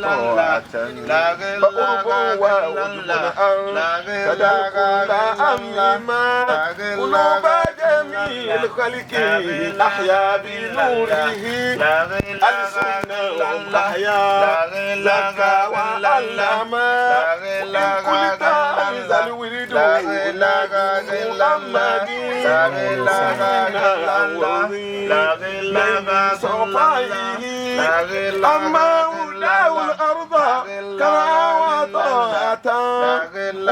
طاعة فقرب ووجب تدخل أمما قلوب جميع الخلق أحيا بنوره ألسنهم تحيا زكا وعلما وإن كل تعز الورد محمد صفائه أما ولاه الأرض كما وطاعة كل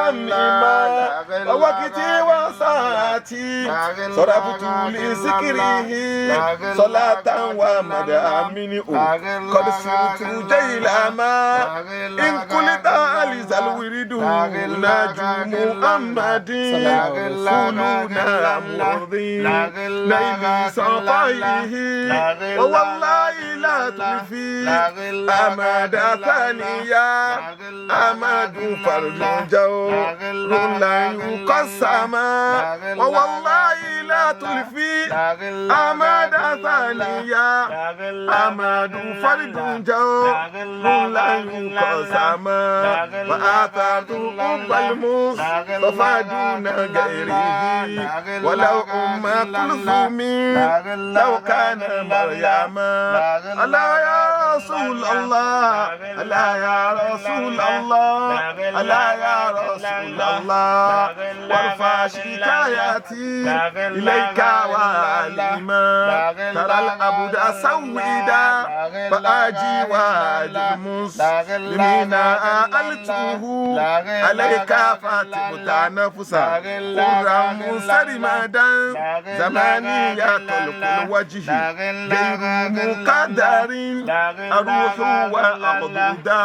أمما ووقتي وساعتي صرفت لذكره صلاة ومدى منه قد صرت جيلما إن قلت ألز الورد نجم محمد فلونا مرضي نيل صفائه ووالله لا تلفي أمد ثانيا أمد فرد جور لا يقسم ووالله لا تلفي أمد ثانيا أمد فرد جور لا يقسم وآثرت حب المصطفى دون غيره ولو أم كلثوم لو كان مريم ألا يا رسول الله ألا يا رسول الله ألا يا رسول الله وارفع شكاياتي إليك وعلما ترى العبد سويدا فأجي وادي المسلمين ألته عليك فاتبت نفسا قرى مسرمدا زماني يطلق الوجه غير مقدر أروح وأغضودا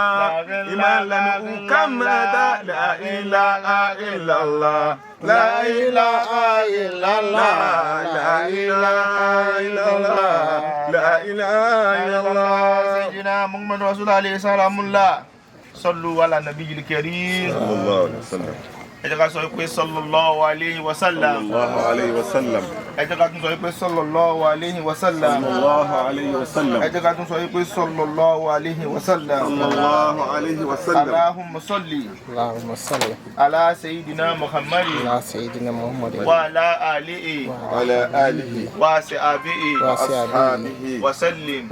إمالا أكمدا لا إله إلا الله لا إله إلا الله لا إله إلا الله لا إله إلا الله سيدنا محمد رسول الله عليه السلام الله صلوا على النبي الكريم صلى الله عليه وسلم ẹjẹ́ sọ pé sallallahu alayhi wa sallam sallallahu alayhi wa sallam ẹjẹ́ ká tún sọ pé sallallahu alayhi wa sallam sallallahu alayhi wa sallam ẹjẹ́ ká tún sọ pé sallallahu alayhi wa sallam sallallahu alayhi wa sallam allahumma salli ala sayyidina muhammadin wa ala alihi wa sahbihi wa sallim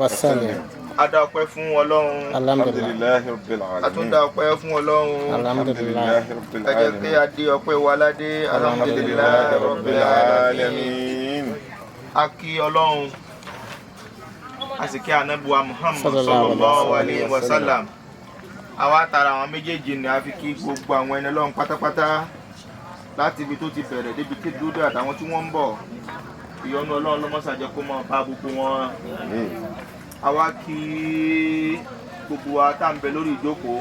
adọ́pẹ́ fún Ọlọ́run alhamdulillahi rabbil alamin atúndọ́pẹ́ fún Ọlọ́run alhamdulillahi rabbil alamin ẹ jẹ́ kí a dé ọpẹ́ wa ládé alhamdulillahi rabbil alamin a kí Ọlọ́run a sì kí ànábì wa Muhammad sallallahu alayhi wa sallam àwa tara àwọn méjèèjì ni a fi kí gbogbo àwọn ẹni Ọlọ́run pátápátá láti ibi tó ti bẹ̀rẹ̀ débi tí dúdú àtàwọn tí wọ́n ń bọ̀ ìyọ́nú Ọlọ́run ló mọ́sà jẹ́ kó mọ́ bá gbogbo wọn àwa kí gbogbo wa tá ń bẹ lórí ìjókòó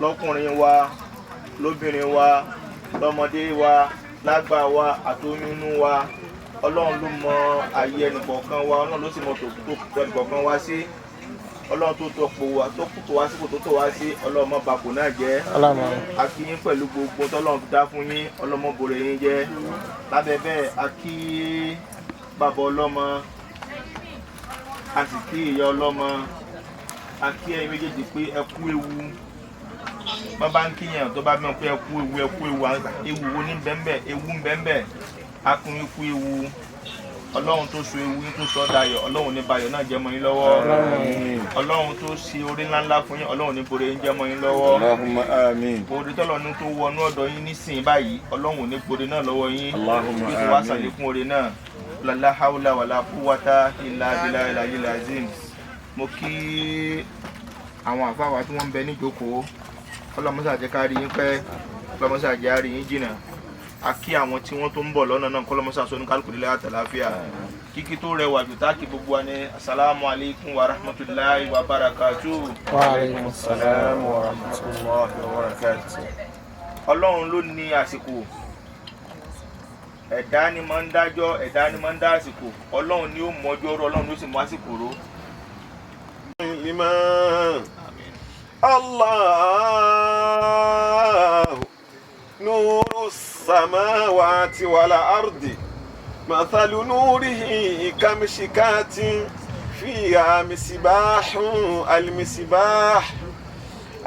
lọ́kùnrin wa lóbìnrin wa lọ́mọdé wa lágbà wa àtòyúnú wa Ọlọ́run ló mọ ayé ẹnìkọ̀ọ̀kan wa Ọlọ́run ló sì mọ tó ẹnìkọ̀ọ̀kan wa sí Ọlọ́run tó tọpọ̀ wa tó kù tó wá sí kò tó wá sí Ọlọ́run má bàkù náà jẹ́ a kí yín pẹ̀lú gbogbo tọ́lọ́run dá fún yín Ọlọ́run má bòrè yín jẹ́ lábẹ́ bẹ́ẹ̀ a kí bàbá ọlọ́mọ a sì kí ìyá ọlọ́mọ a kí ẹ̀yin méjèèjì pé ẹ kú ewu wọ́n bá ń kíyàn tó bá mọ̀ pé ẹ kú ewu ewu wo ní bẹ́ńbẹ́ ewu ń bẹ́ńbẹ́ a kún yín kú ewu Ọlọ́run tó so ewu yín tó sọ dayọ̀ Ọlọ́run ní bayọ̀ náà jẹ́ mọ́ yín lọ́wọ́ Ọlọ́run tó ṣe orí ńláńlá fún yín Ọlọ́run ní borí yín jẹ́ mọ́ yín lọ́wọ́ Allahumma àmín orí tọ́lọ́run tó wọnú ọ̀dọ̀ yín nísìnyí báyìí Ọlọ́run ní borí náà lọ́wọ́ yín Allahumma àmín bí wàá ṣàlékún orí náà la hawla wala quwwata illa billahi al-aliyyil azim mo kí àwọn àfáwà tí wọ́n ń bẹ níjókòó ọlọ́mọsá jẹ́ ká rí yín pẹ́ ọlọ́mọsá jẹ́ á rí yín jìnnà a kí àwọn tí wọ́n tó ń bọ̀ lọ́nà náà kọ́lọ́mọsá sọ ní kálukú nílẹ̀ àtàláfíà kíkí tó rẹwà jù tá kí gbogbo wa ní assalamu alaikum wa rahmatullahi wa barakatuh. Wa alaikum assalam wa rahmatullahi wa barakatuh. Ọlọ́run ló ní àsìkò ẹ̀dá ni máa ń dájọ́ ẹ̀dá ni máa ń dá àsìkò Ọlọ́run ni ó mọ ọjọ́ ró Ọlọ́run ló sì mú àsìkò ró. Allah nuru samawati wal ardi مثل نوره كمشكاة فيها مصباح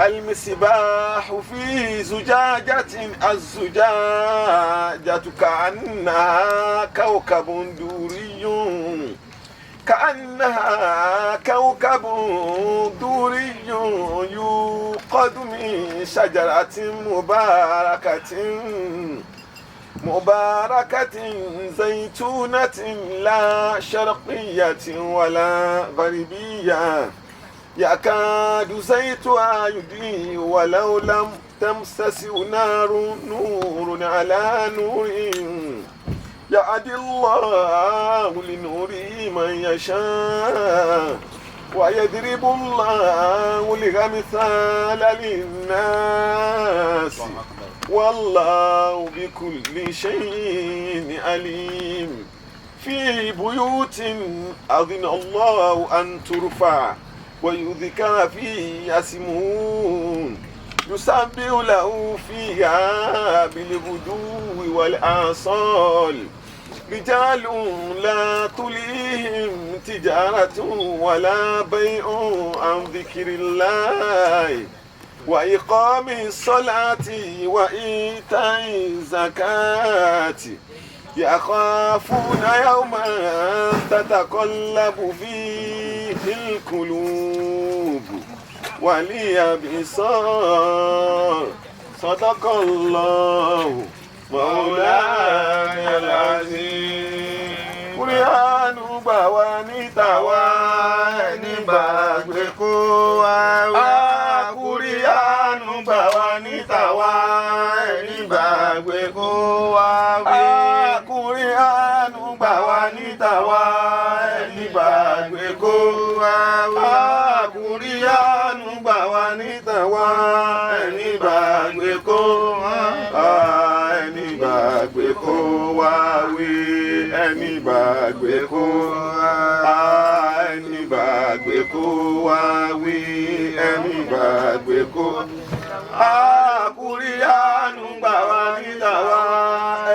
المصباح في زجاجة الزجاجة كأنها كوكب دوري يوقد من شجرة مباركة زيتونة لا شرقية ولا غربية يكاد زيتها يضيء ولو لم تمسسه نور على نور يهدي الله لنوره من يشاء ويضرب الله الأمثال للناس والله بكل شيء عليم في بيوت أذن الله أن ترفع ويذكر فيه اسمه يسبح له فيها بالغدو والآصال رجال لا تلهيهم تجارة ولا بيع عن ذكر الله وإقام الصلاة وإيتاء الزكاة يخافون يوما تتقلب فيه القلوب والأبصار صدق الله مولانا العظيم قرآن بواني تواني بغرقوا قرآن بواني تواني بغرقوا قرآن بواني تواني بغرقوا قرآن بواني تواني بغرقوا gbàgbé kó wá wí ẹni gbàgbé kó ẹni gbàgbé kó wá wí ẹni gbàgbé kó àkúríyánu gbà wá níta wá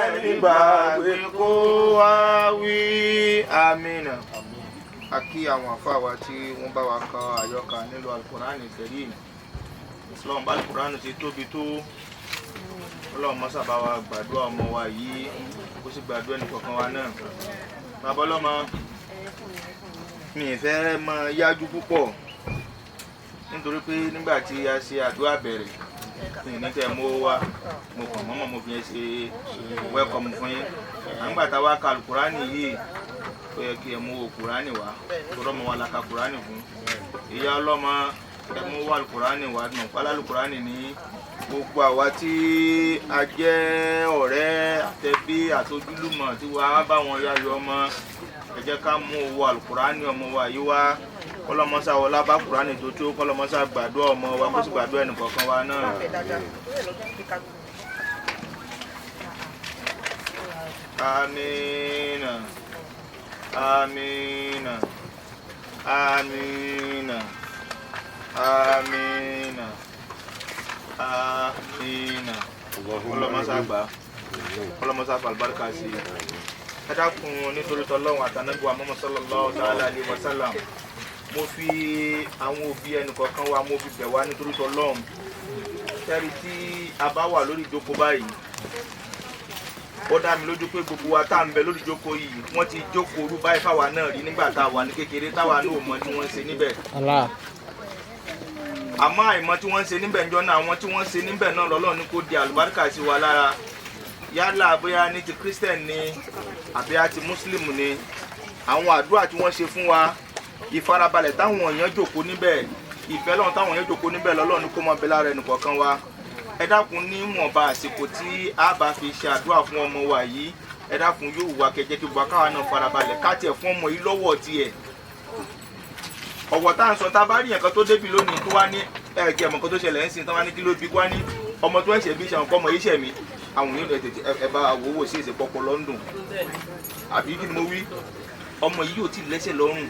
ẹni gbàgbé kó wá wí. Àmín. A kí àwọn àfáà wa tí wọ́n bá wa kọ àyọkà nílùú Al-Qur'ani Karim. Islam bá Al-Qur'ani ti tóbi tó. Ọlọ́run mọ́sá bá wa gbàdúrà ọmọ wa yìí kó sì gbàdúrà ẹnì kọ̀ọ̀kan wa náà. Bàbá ọlọ́mọ mi ì fẹ́ mọ yájú púpọ̀ nítorí pé nígbà tí a ṣe àdúrà bẹ̀rẹ̀ mi ní kẹ́ mú wá mo kàn mọ́mọ́ mo fi yẹn ṣe wẹ́kọ̀mù fún yín. Àǹgbà tá a wá ka Al-Qur'ani yìí ó yẹ kí ẹ mú Kùránì wá tọ́rọ́ mọ́ wa la ka Kùránì fún. Ìyá ọlọ́mọ ẹ mú wá Al-Qur'ani wá nù pálá Al-Qur'ani ní gbogbo àwa tí a jẹ́ ọ̀rẹ́ àtẹbí àtojúlùmọ̀ tí wàá bá wọn yáyọ ọmọ ẹ jẹ́ ká mú owó Al-Qur'ani ọmọ wa yìí wá kọ́lọ́mọ́sá wọlá bá Kùránì tó tó kọ́lọ́mọ́sá gbàdúrà ọmọ wa kó sì gbàdúrà ẹnìkọ̀ọ̀kan wa náà. Amina, amina, amina, amina. Amina. Ọlọ́mọsá gbà. Ọlọ́mọsá falbarka sí. Ẹ dákun nítorí t'Ọlọ́run àtànábì wa Muhammad sallallahu alaihi wa sallam. Mo fi àwọn òbí ẹnìkọ̀ọ̀kan wa mo fi bẹ̀ wá nítorí t'Ọlọ́run. Tẹ́rí tí a bá wà lórí ìjókòó báyìí. Ó dá mi lójú pé gbogbo wa tá ń bẹ lórí ìjókòó yìí wọ́n ti jókòó orú báyìí fáwa náà rí nígbà tá a wà ní kékeré táwa náà mọ̀ tí wọ́n ń ṣe níbẹ̀. Àmọ́ àìmọ̀ tí wọ́n ń ṣe níbẹ̀ ńjọ́ náà àwọn tí wọ́n ń ṣe níbẹ̀ náà lọ́lọ́run ní kó di àlùbáríkà sí wa lára yálà bóyá ní ti Christian ni àbí àti Muslim ni àwọn àdúrà tí wọ́n ṣe fún wa ìfarabalẹ̀ táwọn èèyàn jókòó níbẹ̀ ìfẹ́ lọ́run táwọn èèyàn jókòó níbẹ̀ lọ́lọ́run ní kó máa bẹ lára ẹnìkọ̀ọ̀kan wa ẹ dákun ní mọ̀ọ́ba àsìkò tí a bá fi ṣe àdúrà fún ọmọ wa yìí ẹ dákun yóò wá kẹjẹ kí buwa káwa náà farabalẹ̀ ká tiẹ̀ fún ọmọ yìí lọ́wọ́ tiẹ̀ ọ̀wọ̀ tá à ń sọ tá a bá rí nǹkan tó débi lónìí tó wá ní ẹ̀ẹ́dì ẹ̀mọ̀ kan tó ṣẹlẹ̀ ń sìn tó wá ní kí ló bí wá ní ọmọ tó ẹ̀ṣẹ̀ bí ṣàwọn ọmọ yìí ṣẹ̀ mí àwọn yóò tètè ẹ bá wò sí èsè pọpọ London àbí kí ni mo wí ọmọ yìí yóò tí lẹ́sẹ̀ lọ́rùn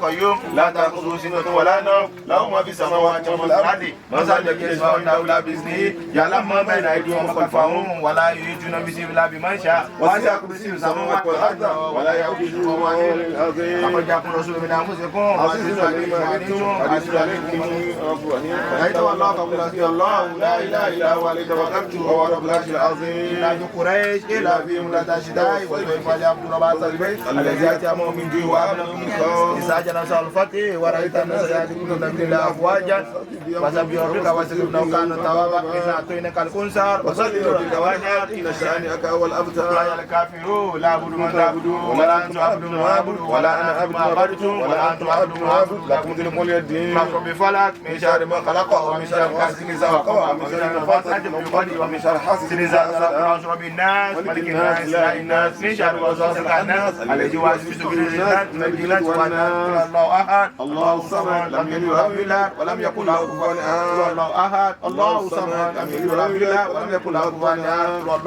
القيوم لا تأخذه سنة ولا نوم له ما في السماوات وما في الأرض من ذا الذي يشفع عنده إلا بإذنه يعلم ما بين أيديهم وما خلفهم ولا يحيطون به إلا بما شاء وسع كرسيه السماوات والأرض ولا يؤوده حفظهما العظيم لقد جاءكم رسول من أنفسكم عزيز عليكم ما عنتم حريص عليكم أيها الله فقل حسبي الله لا إله إلا هو عليه توكلت وهو رب العرش العظيم إلى قريش إلى فيهم لا الشتاء والصيف فليعبدوا رب هذا البيت الذي أتاهم من جوع وآمنهم من خوف إذا جاء نصر الفتح ورأيت الناس يدخلون في الله أفواجا فسبح ربك واستغفر إنه كان توابا إنا أعطيناك الكوثر وصل لربك وانحر إن شانئك هو الأبتر يا الكافرون لا أعبد ما تعبدون ولا أنتم عبدون ما أعبد ولا أنا عبد ما عبدتم ولا أنتم عبد ما أعبد لكم دينكم ولي الدين مغفور بفلك من شر ما خلق ومن شر غاسق إذا وقب ومن شر النفاثات في العقد ومن شر حاسد إذا حسد رب الناس ملك الناس إله الناس من شر وسواس الناس الذي يوسوس في صدور الناس من الجنة والناس الله أحد الله الصمد لم يلد ولم يولد ولم يكن له كفوا أحد الله أحد الله الصمد لم يلد ولم يولد ولم يكن له كفوا أحد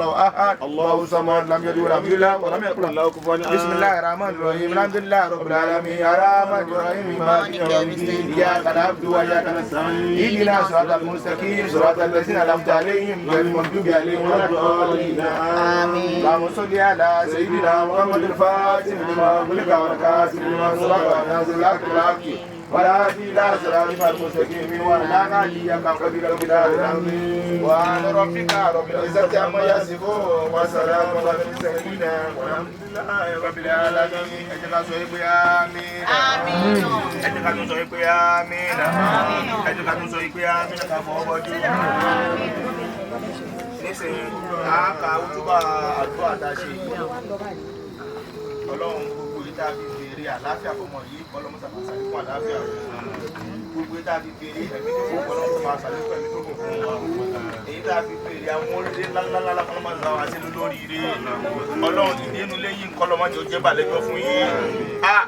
الله أحد الله الصمد لم يلد ولم يولد ولم يكن له كفوا أحد بسم الله الرحمن الرحيم الحمد لله رب العالمين الرحمن الرحيم مالك يوم الدين إياك نعبد وإياك نستعين اهدنا الصراط المستقيم صراط الذين أنعمت عليهم غير المغضوب عليهم ولا الضالين آمين اللهم صل على سيدنا محمد الفاتح لما أغلق والكاسب لما سبق وناصر الحق بالحق والهادي إلى صراطك المستقيم وعلى آله حق قدره ومقداره العظيم وعلى ربك رب العزة عما يصفون وسلام على المرسلين والحمد لله رب العالمين أجل صحيح يا آمين آمين أجل صحيح يا آمين أجل صحيح يا آمين كفوبجو nísìnyí a ka ojúbà àdúrà tá a ṣe ọlọ́run gbogbo yìí tá a fi béèrè àlàáfíà fọmọ yìí ọlọ́run sábà ṣàlékún àlàáfíà gbogbo yìí tá a fi béèrè ẹ̀mí tó fún ọlọ́run sábà ṣàlékún ẹ̀mí tó fún wa èyí tá a fi béèrè àwọn oríire ńláńlá kọ́lọ́mọ́ sábà wá sí lórí ire ọlọ́run ìdínú lẹ́yìn kọ́lọ́mọ́ jẹ́ jẹ́ bàlẹ́jọ́ fún yín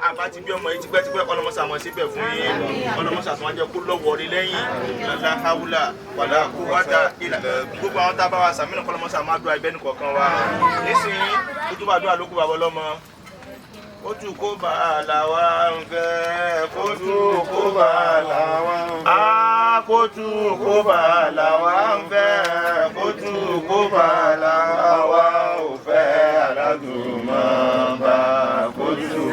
àbá ti bí ọmọ yìí tipẹ́tipẹ́ ọlọ́mọ́ sàmọ́ síbẹ̀ fún yín ọlọ́mọ́ sàtúnwá jẹ́ kó lọ́wọ́ rí lẹ́yìn lọ́lá haúlà wàlá kó wájà ìlà gbogbo àwọn tá a bá wa sàmínà kọ́lọ́mọ́ sàmọ́ àdúrà ibẹ̀ nìkọ̀ọ̀kan wa nísìnyí tó tó bá àdúrà ló kó bàbá ọlọ́mọ kótó kó bá làwa ń fẹ́ kótó kó bá làwa ń fẹ́ kótó kó bá làwa ń fẹ́ kótó kó bá làwa ò fẹ́ aládùnmọ́ bá kótó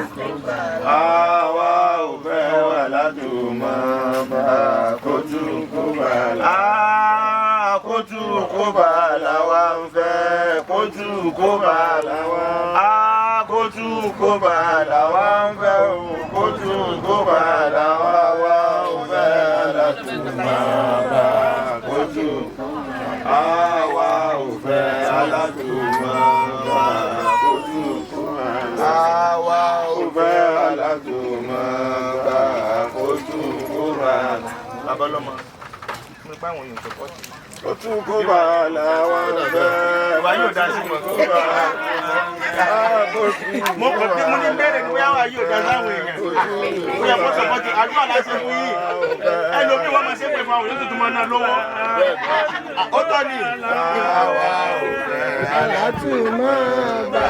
àwa ò fẹ́ aládùnmọ́ bá kótó kó bá làwa kótó kó bá làwa ń fẹ́ kótó kó bá làwa kótó kó bá làwa ń fẹ́ kótó kó bá làwa ò fẹ́ aládùnmọ́ bá kótó àwa ò fẹ́ aládùnmọ́ bá kótó àwa ò fẹ́ aládùnmọ́ bá kótó kó bá babalọ́mọ fún ipá àwọn èèyàn tó pọ̀ sí. Kótó kó bá làwa ń fẹ́. Bàbá yóò dá sí wọn. Mo kò tí mo ní bẹ́ẹ̀rẹ̀ ni wíwá yóò dá sáwọn èèyàn. Ó yẹ kó sọ̀kọ́tì àdúrà láti fún yìí. Ẹlòmíì wọ́n máa ṣe pé fún àwọn yóò tuntun máa ná lọ́wọ́. Ó tọ́ ni. Àwa ò fẹ́ alátùmọ̀ bá.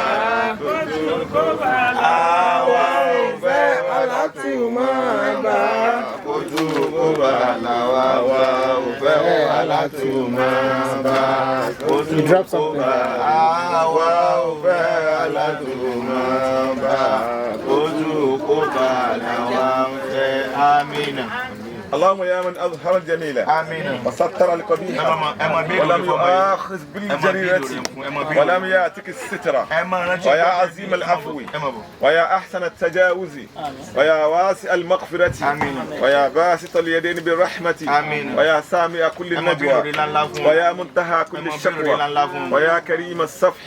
Kótó kó bá làwa ò fẹ́ alátùmọ̀ bá. Kótó kó bá làwa ò fẹ́ alátùmọ̀ bá. Kótó kó bá àwa ò fẹ́ alátùmọ̀ bá. Kótó kó bá làwa ò fẹ́ àmínà. اللهم يا من أظهر الجميل وستر القبيح ولم يؤاخذ بالجريرة ولم يأتك السترة ويا عظيم العفو ويا أحسن التجاوز ويا واسع المغفرة ويا باسط اليدين بالرحمة ويا سامع كل النجوى ويا منتهى كل الشكوى ويا كريم الصفح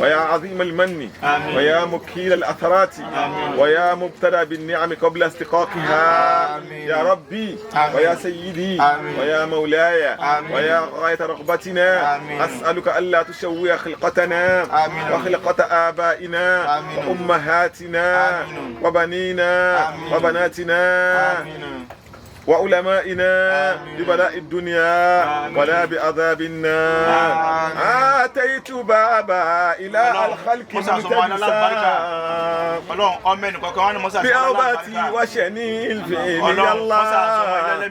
ويا عظيم المن ويا مكيل الأثرات ويا مبتدأ بالنعم قبل استقاقها يا ربي ويا سيدي ويا مولاي ويا غاية رغبتنا أسألك ألا تشوه خلقتنا وخلقة آبائنا وأمهاتنا وبنينا وبناتنا وعلمائنا ببلاء الدنيا ولا بعذاب النار وأتيت بابا إلى الخلق ملتبسا بأوباتي وشني الفيل يا الله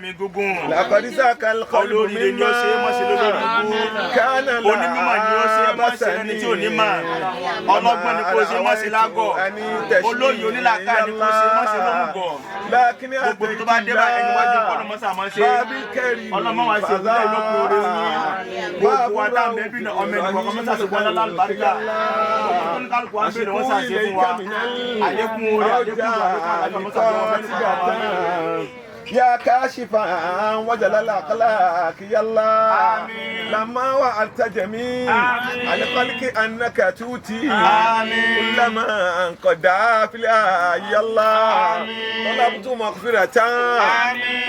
لقد ساك القلب مما كان لا بسني لكن أتيت بابي كريم يا كاشفا وجل الأخلاق يا الله لما وعدت جميع الخلق أنك توتي كلما انقضى في يا الله طلبت مغفرة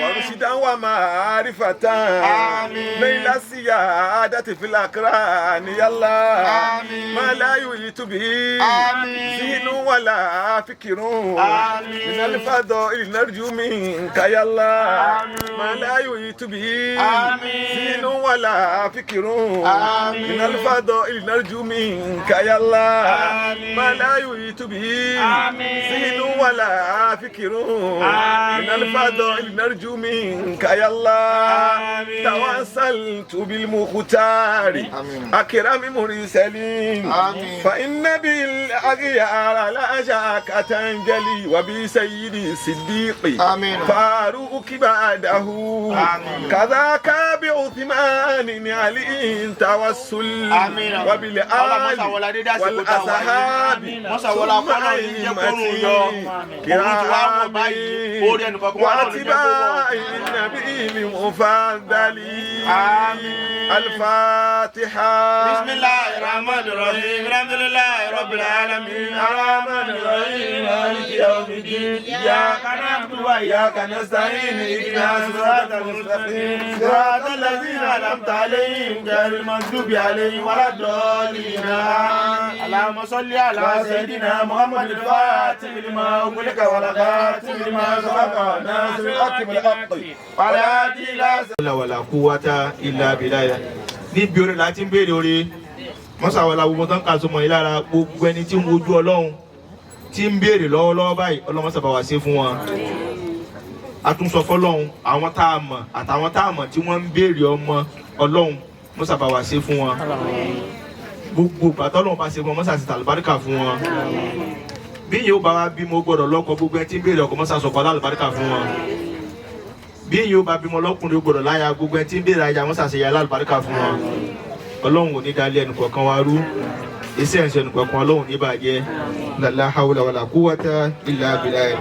ورشدا ومعرفة نيل السيادة في الأقران يا الله ما لا يحيط به ذهن ولا فكر من الفضائل نرجو منك يا الله ما لا يحيط به ذهن ولا فكر من الفضائل نرجو منك يا الله ما لا يحيط به ذهن ولا فكر من الفضائل نرجو منك يا الله توسلت بالمختار أكرم مرسلين فإن بالأغيار لا شك تنجلي وبسيد الصديق فاروق بعده كذاك بعثمان علي توسل وبالآل والأصحاب ثم أئمتي كرامي واتباع النبي المفضل الفاتحة بسم الله الرحمن الرحيم الحمد لله رب العالمين الرحمن الرحيم مالك يوم الدين إياك نعبد وإياك نستعين اهدنا الصراط المستقيم صراط الذين أنعمت عليهم غير المغضوب عليهم ولا الضالين اللهم صل على سيدنا محمد الفاتح لما أغلق والخاتم لما سبق ناصر الحق بالحق وعلى آله ولا قوة إلا بالله níbi orin láti ń béèrè oore mọ́sàwọ́lá gbogbo tán kà sọmọ yìí lára gbogbo ẹni tí ń wojú ọlọ́run tí ń béèrè lọ́wọ́lọ́wọ́ báyìí ọlọ́run sábà wá ṣe fún wọn. àtúnṣọ fọlọ́run àwọn tá a mọ̀ àtàwọn tá a mọ̀ tí wọ́n ń béèrè ọmọ ọlọ́run mọ́sàbà wá ṣe fún wọn. gbogbo bàtọ́lọ́run bá ṣe fún wọn mọ́sàsì tàlùbáríkà fún wọn. bí yìí ó bá wá bímọ gbọ́dọ̀ lọ́kọ gbogbo ẹni tí ń béèrè ọkọ mọ́sàsọ̀kọ alálùbáríkà fún wọn. bí yóò bá bímọ lọ́kùnrin gbọ́dọ̀ láya gbogbo ẹni tí ń béèrè aya wọn ṣàṣeyà alálùbáríkà fún wọn. ọlọ́run ò ní dalẹ̀ ẹnìkọ̀ọ̀kan wa rú iṣẹ́ ìṣẹ́ ẹnìkọ̀ọ̀kan ọlọ́run ní bàjẹ́ la hawla wala quwwata illa billah.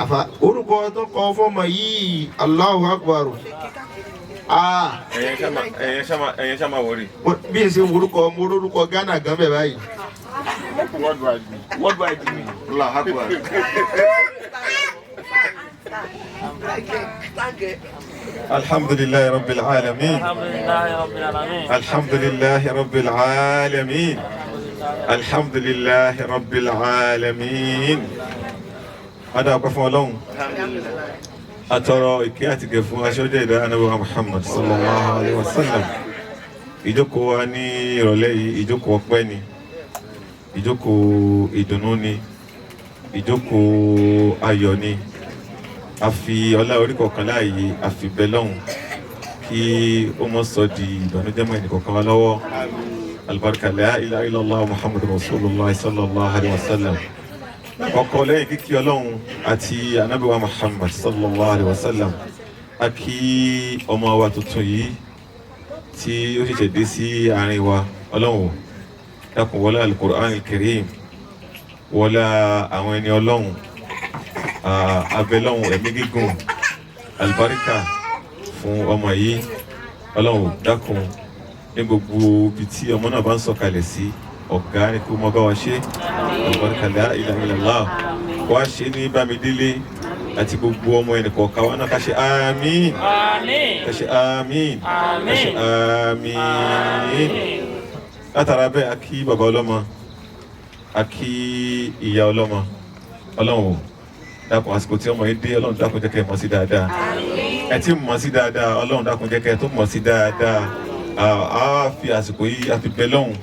àfà orúkọ tó kọ fọmọ yìí Allahu Akbar. ẹ̀yẹn ṣá máa wọrí. bí èsì orúkọ mo orúkọ Ghana gan bẹ̀ báyìí. worldwide ni Allahu Akbar. الحمد لله رب العالمين الحمد لله رب العالمين الحمد لله رب العالمين هذا أقف لهم أترى إكيات كفوا أشهد أن محمد صلى الله عليه وسلم ìjókòó wa ní ìrọ̀lẹ́ yìí ìjókòó ọpẹ́ ni ìjókòó ìdùnnú ni ìjókòó ayọ̀ ni a fi ọlá orí kọ̀ọ̀kan láàyè a fi bẹ lọ́hùn kí ó mọ́ sọ di ìbànújẹ́ mọ́ ẹnìkọ̀ọ̀kan wa lọ́wọ́ alibarika la ilaha illallah muhammadu rasulullah sallallahu alayhi wa sallam ọkọ̀ lẹ́yìn kíkí ọlọ́run àti anábíwá muhammad sallallahu alayhi wa sallam a kí ọmọ wa tuntun yìí tí ó ṣẹ̀ṣẹ̀ dé sí àárín wa ọlọ́run dákun wọlá al-Qur'an al-Karim wọlá àwọn ẹni ọlọ́run abẹ́lọ́hun ẹ̀mí gígùn alibarika fún ọmọ yìí ọlọ́run dákun ní gbogbo ibi tí ọmọ náà bá ń sọ̀kalẹ̀ sí ọ̀gá ní kí ó mọ bá wa ṣe alibarika la ilaha illallah wá ṣe ní bámidélé àti gbogbo ọmọ ẹnìkọ̀ọ̀kan wa náà ká ṣe àmín ká ṣe àmín ká ṣe àmín. látara bẹ́ẹ̀ a kí bàbá ọlọ́mọ a kí ìyá ọlọ́mọ ọlọ́run dákun àsìkò tí ọmọ yìí dé ọlọ́run dákun jẹ́ kẹ́ mọ̀ sí dáadáa ẹ tí mọ̀ sí dáadáa ọlọ́run dákun jẹ́ kẹ́ tó mọ̀ sí dáadáa a fi àsìkò yìí a fi bẹ lọ́hùn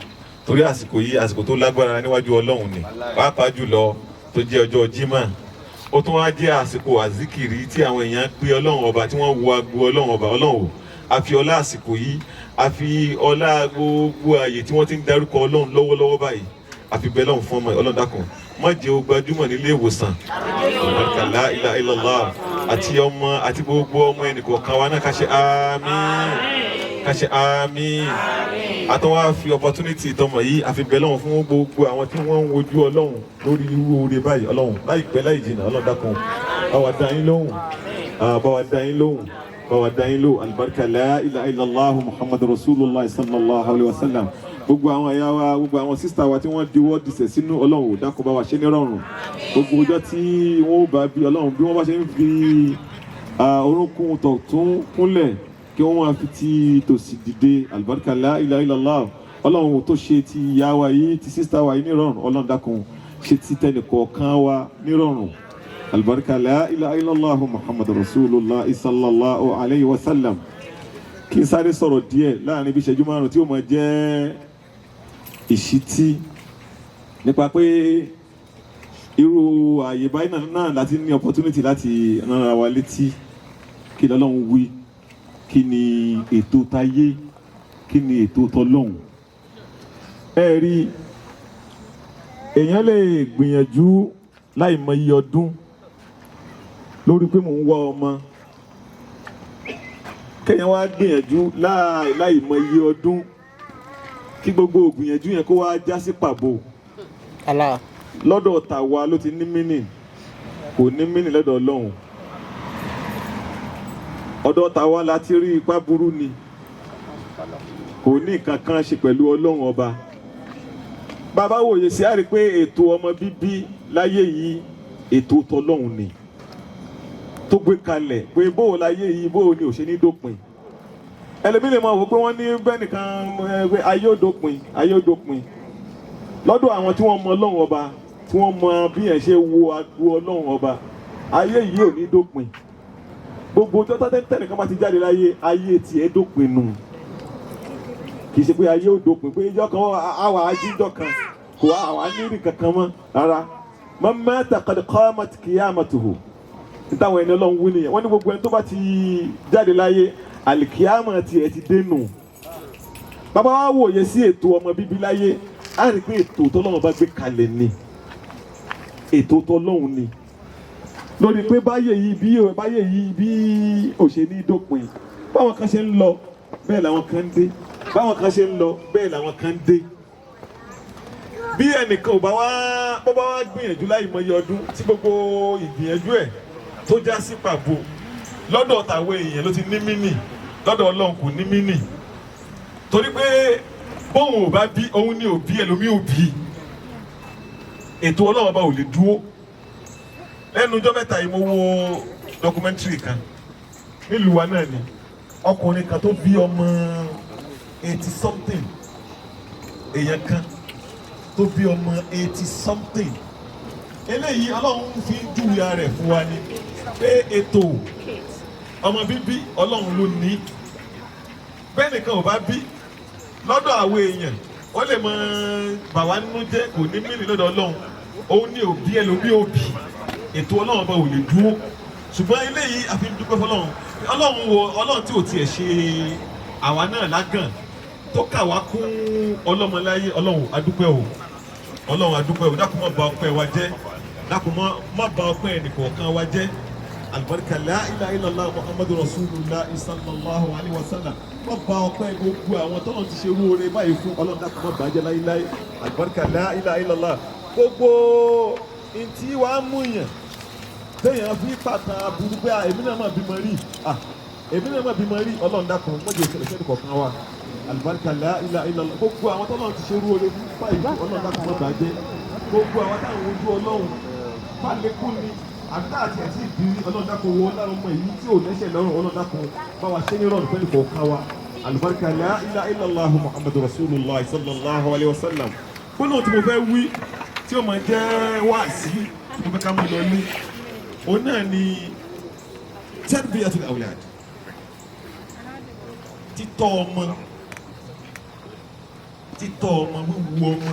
torí àsìkò yìí àsìkò tó lágbára níwájú Ọlọ́run ni pàápàá jùlọ tó jẹ́ ọjọ́ Jímọ̀ ó tún wá jẹ́ àsìkò àzíkìrí tí àwọn èèyàn pé Ọlọ́run ọba tí wọ́n wo agbo Ọlọ́run ọba Ọlọ́run a fi ọlá àsìkò yìí a fi ọlá gbogbo ààyè tí wọ́n ti ń darúkọ Ọlọ́run lọ́wọ́lọ́wọ́ báyìí a fi bẹ lọ́hùn fún ọmọ Ọlọ́run dákun má jẹ́ ó gbajúmọ̀ nílé ìwòsàn la ilaha illallah àti ọmọ àti gbogbo ọmọ ẹnìkọ̀ọ̀kan wa náà ká ṣe àmín ká ṣe àmín àtọwọ́ fi opportunity tọmọ yìí àfi bẹ lọ́hùn fún gbogbo àwọn tí wọ́n ń wojú Ọlọ́run lórí irú oore báyìí Ọlọ́run láìpẹ́ láì jìnnà Ọlọ́run dákun bá wa dá yín lóhùn bá wa dá yín lóhùn bá wa dá yín lóhùn alibarika la ilaha illallah muhammadu rasulullah sallallahu alayhi wa sallam gbogbo àwọn ẹ̀yà wa gbogbo àwọn sísítà wa tí wọ́n diwọ́ disẹ̀ sínú Ọlọ́run dákun bá wa ṣe ní rọrùn gbogbo ọjọ́ tí wọ́n bá bí Ọlọ́run bí wọ́n bá ṣe ń fi orúnkún tọ̀tún kúnlẹ̀ kí wọ́n máa fi ti tòsì dìde alibarika la ilaha illallah Ọlọ́run tó ṣe ti ìyá wa yìí ti sísítà wa yìí ní rọrùn Ọlọ́run dákun ṣe ti tẹnìkọ̀ọ̀kan wa ní rọrùn alibarika la ilaha illallah muhammadu rasulullah sallallahu alayhi wa sallam kí n sáré sọ̀rọ̀ díẹ̀ láàrin bí ìṣẹ́jú márùn-ún tí ó máa jẹ́ ìṣítí nípa pé irú ààyè báyìí náà láti ní opportunity láti rán ara wa létí kí l'Ọlọ́run wí kí ni ètò tayé kí ni ètò t'Ọlọ́run. ẹ rí èèyàn lè gbìyànjú láì mọ iye ọdún lórí pé mò ń wá ọmọ kéèyàn wá gbìyànjú láì mọ iye ọdún kí gbogbo ògbìyànjú yẹn kó wá já sí pàbó lọ́dọ̀ tàwa ló ti ní mínì kò ní mínì lọ́dọ̀ Ọlọ́run ọ̀dọ̀ tàwa la ti rí ipá burú ni kò ní nǹkan kan ṣe pẹ̀lú Ọlọ́run ọba bàbá wòye sí àrí pé ètò ọmọ bíbí láyé yìí ètò t'Ọlọ́run ni tó gbé kalẹ̀ pé bóò láyé yìí bóò ni ò ṣe ní dópin ẹlẹ́bí lè máa wò pé wọ́n ní bẹ́ẹ̀ nìkan ayé ò dópin lọ́dọ̀ àwọn tí wọ́n mọ Ọlọ́run ọba tí wọ́n mọ bí ẹ̀ ṣe wo agbo Ọlọ́run ọba ayé yìí ò ní dópin gbogbo ọjọ́ tẹ́nìkan bá ti jáde láyé ayé tiẹ̀ dópin nù kì í ṣe pé ayé ò dópin pé ìjọ kan àwa ajíjọ kan kò àwa nírì kankan mọ́ rárá man mata qad qamat qiyamatuhu nítawọn ẹni Ọlọ́run wí nìyẹn wọ́n ní gbogbo ẹni tó bá ti jáde láyé àlìkíyàmọ̀ tiẹ̀ ti dénú bàbá wa wòye sí ètò ọmọ bíbí láyé á rí pé ètò t'Ọlọ́run bá gbé kalẹ̀ ni ètò t'Ọlọ́run ni lórí pé báyé yìí bí òṣèlú dópin báwọn kan ṣe ń lọ bẹ́ẹ̀ làwọn kan ń dé báwọn kan ṣe ń lọ bẹ́ẹ̀ làwọn kan ń dé bí ẹnìkan ò bá wá gbìyànjú láì mọye ọdún tí gbogbo ìgbìyànjú ẹ̀ tó já sí pàbó lọ́dọ̀ tàwọn èèyàn ló ti ní mínì lọ́dọ̀ Ọlọ́run kò ní mínì torí pé bóun ò bá bí òun ní òbí ẹlòmíì ò bí ètò Ọlọ́run ọba ò lè dúró lẹ́nu ọjọ́ mẹ́ta yìí mo wo documentary kan nílùú wa náà ni ọkùnrin kan tó bí ọmọ 80 something èèyàn kan tó bí ọmọ 80 something eléyìí Ọlọ́run fi ń júwe ara rẹ̀ fún wa ni pé ètò ọmọ bíbí Ọlọ́run ló ní bẹ́ẹ̀ nìkan ò bá bí lọ́dọ̀ àwọn èèyàn ó lè mọ bàwá nínú jẹ́ kò ní mìíràn lọ́dọ̀ Ọlọ́run òun ní òbí ẹlòmí òbí ètò Ọlọ́run ọba ò lè dúró ṣùgbọ́n eléyìí àfi dúpẹ́ fọlọ́run Ọlọ́run tí ò tiẹ̀ ṣe àwa náà lágàn tó kà wá kún ọlọ́mọláyé Ọlọ́run adúpẹ́ o Ọlọ́run adúpẹ́ o dákun má bà ọpẹ́ wa jẹ́ dákun má bà ọpẹ́ ẹnìkọ̀ọ̀kan wa jẹ́ alibarika la ilaha illallah muhammadu rasulullah sallallahu alayhi wa sallam má bà ọpẹ́ gbogbo àwọn tọ́lọ̀ ti ṣe rúore báyìí fún Ọlọ́run dákun má bàjẹ́ láíláí alibarika la ilaha illallah gbogbo ntí wàá mú yàn téèyàn fi pàtàkì aburú pé èmi náà má bímọ rí Ọlọ́run dákun mọ́jọ ìṣẹ̀lẹ̀ ṣẹ́ni kọ̀ọ̀kan wa alibarika la ilaha illallah gbogbo àwọn tọ́lọ̀ ti ṣe rúore fún báyìí Ọlọ́run dákun má bàjẹ́ gbogbo àwọn táwọn ojú Ọlọ́run fàlékún ni àbíká àti ẹ̀sìn ìbírí Ọlọ́run dákun wọ lára ọmọ èyí tí ò lẹ́sẹ̀ lọ́rùn Ọlọ́run dákun bá wa ṣe ní rọrùn fẹ́ni kọ̀ọ̀kan wa alibarika la ilaha illallah muhammadu rasulullah sallallahu alayhi wa sallam gbọ́dọ̀ tí mo fẹ́ wí tí ó máa jẹ́ wáàsí mo fẹ́ ká mú lọ ní òun náà ni tarbiyatul awlad títọ́ ọmọ títọ́ ọmọ wíwu ọmọ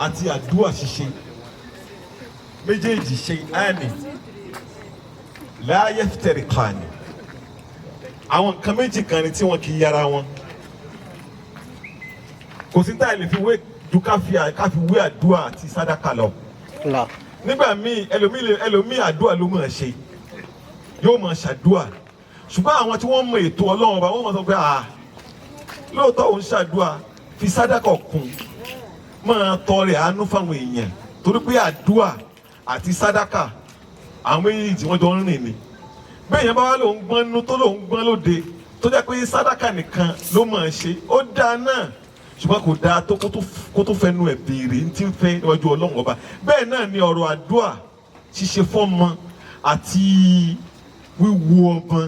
àti àdúrà ṣíṣe méjèèjì ṣe áàní láàyè tẹ̀rì kàní àwọn nǹkan méjì kan ni tí wọn kì í yára wọn kò sí táyà lè fi wé ju ká fi wé àdúrà àti sàdákà lọ nígbà míì ẹlòmíì àdúrà ló máa ṣe yóò máa ṣàdúrà ṣùgbọ́n àwọn tí wọ́n mọ ètò Ọlọ́run ọba wọ́n máa sọ pé lóòótọ́ òun ṣàdúrà fi sàdákà kún máa tọrẹ àánú fáwọn èèyàn torí pé àdúrà àti sàdákà àwọn méjì wọ́n jọ ń rìn ni bẹ́ẹ̀ yẹn bá wà lóun gbọ́n nínú tó lóun gbọ́n lóde tó jẹ́ pé sàdákà nìkan ló máa ṣe ó dáa náà ṣùgbọ́n kò dáa tó kó tó fẹnu ẹ̀ béèrè ní tí ń fẹ́ níwájú Ọlọ́run ọba bẹ́ẹ̀ náà ni ọ̀rọ̀ àdúrà ṣíṣe fọ́mọ àti wíwu ọmọ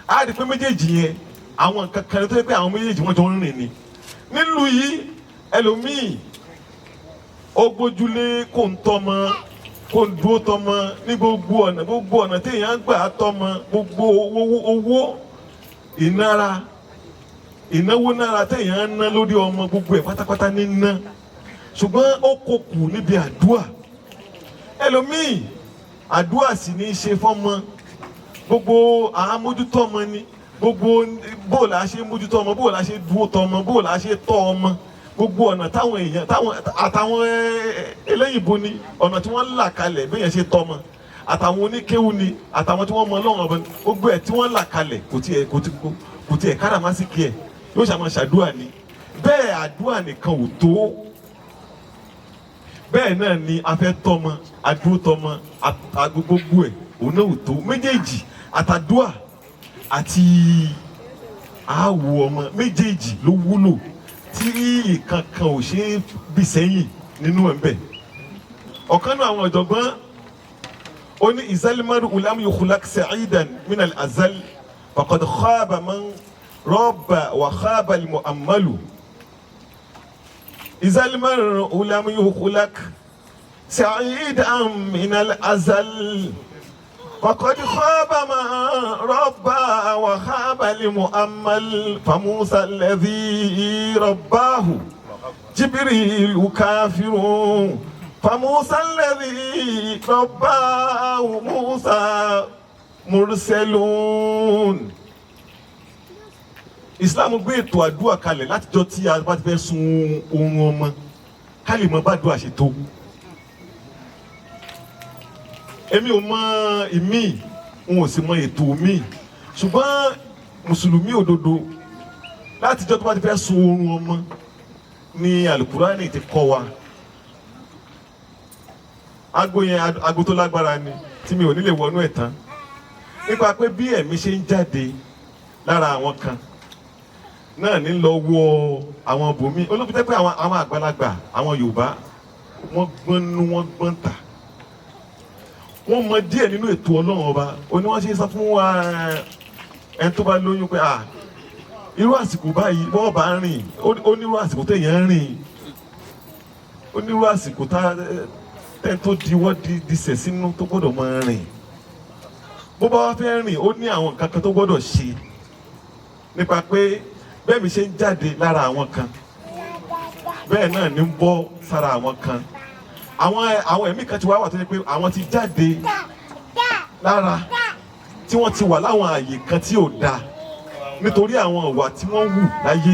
á rí i pé méjèèjì yẹn àwọn nǹkan kan tó yẹ pé àwọn méjèèjì wọ́n jọ ń rìn ni nílùú yìí ẹlòmíì ó gbójúlé kó ń tọ́mọ kó ń dúró tọ́mọ ní gbogbo ọ̀nà téèyàn gbà tọ́mọ gbogbo owó ìnáwó náírà téèyàn ń ná lórí ọmọ gbogbo ẹ̀ pátápátá ní ná ṣùgbọ́n ó kó kù níbi àdúà ẹlòmíì àdúà sì ní í ṣe fọ́mọ gbogbo àmójútó ọmọ ni gbogbo bóòlù àṣẹ mójútó ọmọ bóòlù àṣẹ dúró tọ́ ọmọ bóòlù àṣẹ tọ́ ọmọ gbogbo ọ̀nà táwọn èèyàn àtàwọn eléyìnbó ni ọ̀nà tí wọ́n là kalẹ̀ bẹ́yẹn ṣe tọ́ ọmọ àtàwọn oníkéwù ni àtàwọn tí wọ́n mọ Ọlọ́run ọba gbogbo ẹ̀ tí wọ́n là kalẹ̀ kò tiẹ̀ káràmásìkì ẹ̀ yóò ṣàmọ̀ ṣàdúrà ni bẹ́ẹ̀ àdúrà nìkan ò tó bẹ́ẹ̀ náà ni afẹ́ tọ́mọ adúró tọ́mọ gbogbo ẹ̀ òun náà ò tó méjèèjì àtàdúrà àti àwò ọmọ méjèèjì ló wúlò tí ìkankan ò ṣe é bì sẹ́yìn nínú ẹ̀ ń bẹ̀ ọ̀kan náà àwọn ọ̀jọ̀gbọ́n ó ní ìsálímọ́rù ulamu yukhlaq sa'idan minal azal faqad khaba man rabba wa khaba al-mu'ammalu ìsálímọ́rù ulamu yukhlaq sa'idan minal azal faqad khaba man rabba wa khaba al-mu'ammal famusa alladhi rabbahu jibril kafirun فموسى الذي رباه موسى مرسلون Islam gbé ètò àdúrà kalẹ̀ látijọ́ tí a bá ti fẹ́ sun ohun ọmọ ká lè mọ bá àdúrà ṣe tó èmi ò mọ ìmí n ò sì mọ ètò mi ṣùgbọ́n mùsùlùmí òdodo látijọ́ tó bá ti fẹ́ sun ohun ọmọ ni Al-Qur'ani ti kọ́ wa agbo yẹn agbo tó lágbára ni tí mi ò ní lè wọnú ẹ̀ tán nípa pé bí ẹ̀mí ṣe ń jáde lára àwọn kan náà ní lọ wọ àwọn bòmí olóbi tẹ́ pé àwọn àgbàlagbà àwọn Yorùbá wọ́n gbọ́n nú wọ́n gbọ́n tà wọ́n mọ díẹ̀ nínú ètò Ọlọ́run ọba oní wọ́n ṣe sọ fún wa ẹni tó bá lóyún pé irú àsìkò báyìí bọ́ọ̀ bá rìn ó nírú àsìkò téèyàn ń rìn ó nírú àsìkò tẹ́ni tó diwọ́ disẹ̀ sínú tó gbọ́dọ̀ máa rìn bó bá wá fẹ́ rìn ó ní àwọn nǹkan kan tó gbọ́dọ̀ ṣe nípa pé bẹ́ẹ̀ mi ṣe ń jáde lára àwọn kan bẹ́ẹ̀ náà ní ń bọ́ sára àwọn kan àwọn ẹ̀mí kan ti wá wà tó yẹ pé àwọn ti jáde lára tí wọ́n ti wà láwọn àyè kan tí ò dáa nítorí àwọn ìwà tí wọ́n wù láyé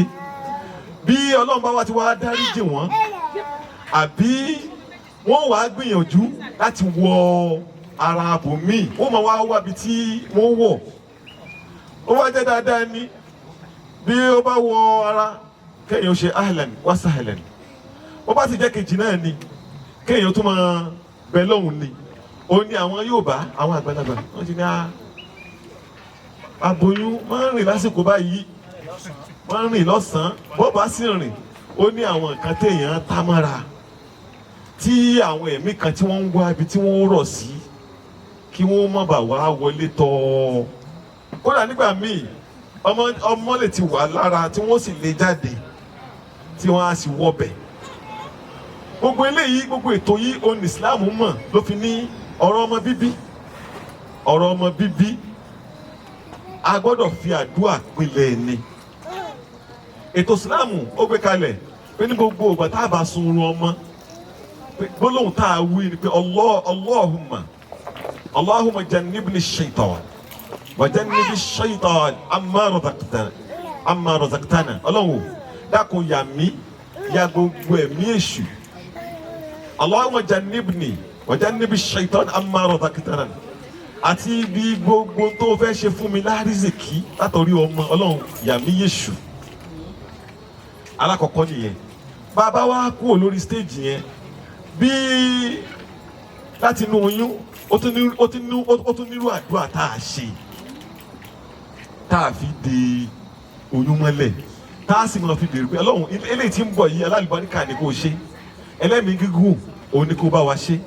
bí Ọlọ́run bá wá ti wá dáríjì wọ́n àbí wọ́n wàá gbìyànjú láti wọ ara bòmíì wọ́n máa wá wábi tí wọ́n wọ̀ ó wá jẹ́ dáadáa ní bí ó bá wọ ara kéèyàn ó ṣe ahlan wa sahlan ó bá sì jẹ́ kejì náà ni kéèyàn tó máa bẹ lọ́hùn ni ó ní àwọn Yorùbá àwọn àgbàlagbà wọ́n ti ní aboyún máa ń rìn lásìkò báyìí máa ń rìn lọ́sàn-án bó bá sì rìn ó ní àwọn nǹkan téèyàn tá mọ́ra tí àwọn ẹ̀mí kan tí wọ́n ń wá ibi tí wọ́n rọ̀ sí kí wọ́n má bàa wá wọlé tọ́ kódà nígbà míì ọmọ lè ti wà lára tí wọ́n sì lè jáde tí wọ́n á sì wọbẹ̀ gbogbo eléyìí gbogbo ètò yìí òun Islam mọ̀ ló fi ní ọ̀rọ̀ ọmọ bíbí a gbọ́dọ̀ fi àdúrà pinlẹ̀ ni ètò ìsìláàmù ó gbé kalẹ̀ pé ní gbogbo ìgbà tá a bá sunrun ọmọ gbólóhùn tá a wí ni pé Allahumma jannibni shaytan wa jannibi shaytan amma razaqtana Ọlọ́run dákun yà mí ya gbogbo ẹ̀mí èṣù Allahumma jannibni wa jannibi shaytan amma razaqtana àti ibi gbogbo tó fẹ́ ṣe fún mi lárízìkí látọ̀rí ọmọ Ọlọ́run yà mí yéṣù. Alákọ̀ọ́kọ́ nìyẹn. Bàbá wa kúrò lórí stage yẹn bí láti inú oyún ó tún nírú àdúrà tá a ṣe tá a fi de oyún mọ́lẹ̀ tá a sì máa fi bèrè pé Ọlọ́run eléyìí tí ń bọ̀ yìí alálùbáríkà ni kò ṣe ẹlẹ́mìí gígùn òun ni kò bá wa ṣe.